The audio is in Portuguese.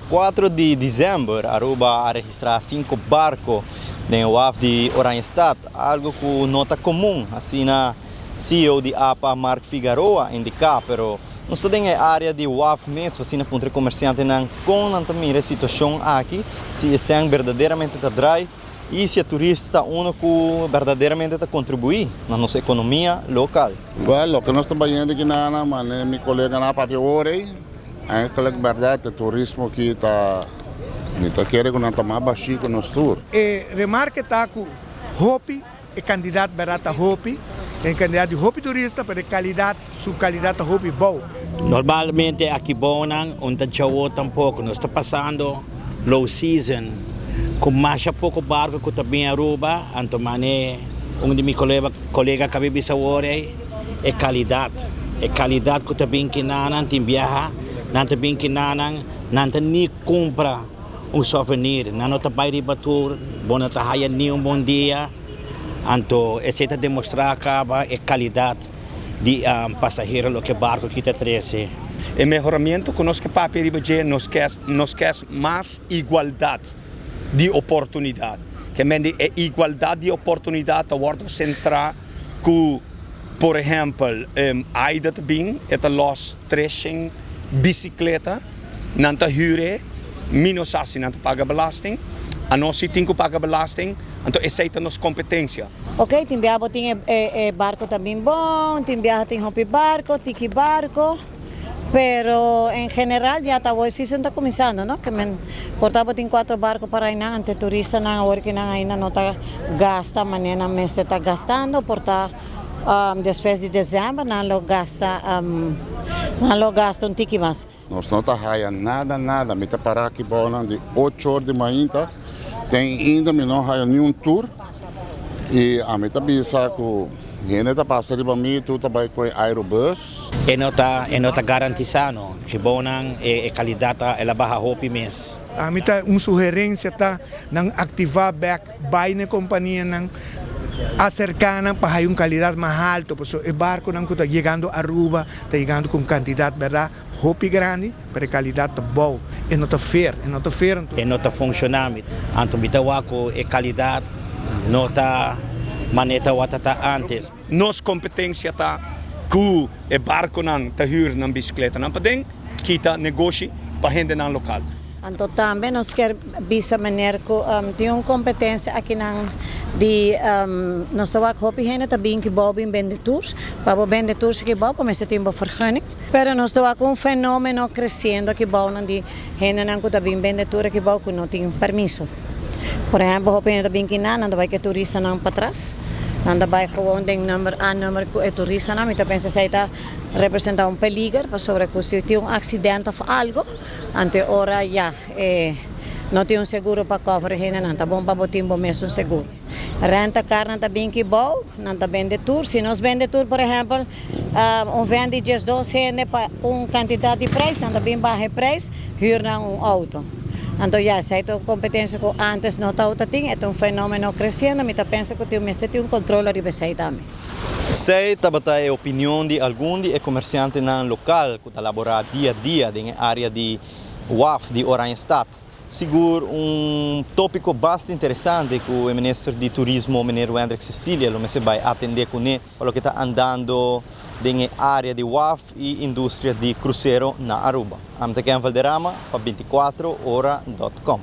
4 de dezembro, Aruba a registrar 5 barcos no WAF de Oranjestad, algo que nota comum, assim na CEO de APA, Mark Figueroa, indica, pero nós temos a área de WAF mesmo, assim na ponta comerciante, não com também a situação aqui, se é verdadeiramente está dry, e se a turista está uno que verdadeiramente está contribuir na nossa economia local. Well, o que nós estamos vendo aqui na meu colega na Papi Orei, é que verdade, o turismo aqui está querendo que não tomar baixo com nós tour. Remarque está que Hopi é candidato barata Hopi, é candidato de Hopi turista, para qualidade, sua qualidade Hopi boa. Normalmente aqui bonang, onde tchau tampouco, nós está passando low season, com mais pouco barco que também Aruba, então mané, onde meu colega acabei de saber é qualidade que também que nanan tem viaja, não também que nanan, não tem nem compra souvenir, não está para ir tour, bom está haya nem bom dia, então essa é demonstrar que é qualidade de passageiro lo que barco que te trece. O melhoramento que nós queremos nós quer mais igualdade de oportunidade. Que é igualdade de oportunidade a bordo central que, por exemplo, ainda também é los treching bicicleta, não te huren, minus assim não te paga belasting, a nós tem que pagar belasting, então essa é a nossa competência. Ok, tem barco também bom, tem hopi barco, tiki barco, pero en general ya está hoy season está começando, ¿no? Que portava tem 4 barcos para ir ante turista na hora que ainda não está gasta, mañana mês está gastando, porta depois de dezembro não gasta tiki mais. Nós não está nada, me está parar aqui bom de 8 horas de manhã, tem ainda me não há nenhum tour e a meta bisa que gente está passando para mim, tu trabalha com aerobus. E não está garantizado que bonang e qualidade ela barra hopi mês. A mim tá sugerência tá não ativar back by na companhia não acercana para qualidade mais alta, porque o barco não está chegando a Aruba, está chegando com quantidade verdade hopi grande para qualidade boa. E não está fair, E não está funcionando. Então bitawaco e qualidade não está maneta watata antes. Nossa competência está que o barco não te huur na bicicleta, não podem kita negócio para gente na local. Então também nós queremos visa maneira que tem uma competência aqui de nós só hopi gente também que bom vende tours, para vender tours que bom, mas tem uma vergunning. Pero nós só com fenômeno crescendo que bom de gente não que também vende tours que bom que não tem permisso. Por exemplo, hopi gente também que não vai que turista não para trás. Nanda vai gewoon den nummer que é turista não, então pensa se está representa peligro para sobre que se tem acidente ou algo, ante hora já não tem seguro para cover gente não, tá bom para botar mesmo seguro. Renta carne também que bom, não tá vende tour, se nós vende tour, por exemplo, vende just 2 gente para quantidade de preço, não também baixa preço, huur na auto. Então, já, essa é uma competência que antes não estava tendo, é fenômeno crescendo, mas eu penso que tem controle de você também. Sei também a opinião de alguns comerciantes no local que trabalham dia a dia na área de WAF de Oranjestad. Seguro tópico bastante interessante que o ministro de Turismo, o ministro Hendrik Cecilia, vai atender com ele, pelo que está andando na área de WAF e indústria de cruzeiro na Aruba. Amtekem Valderrama para 24horas.com.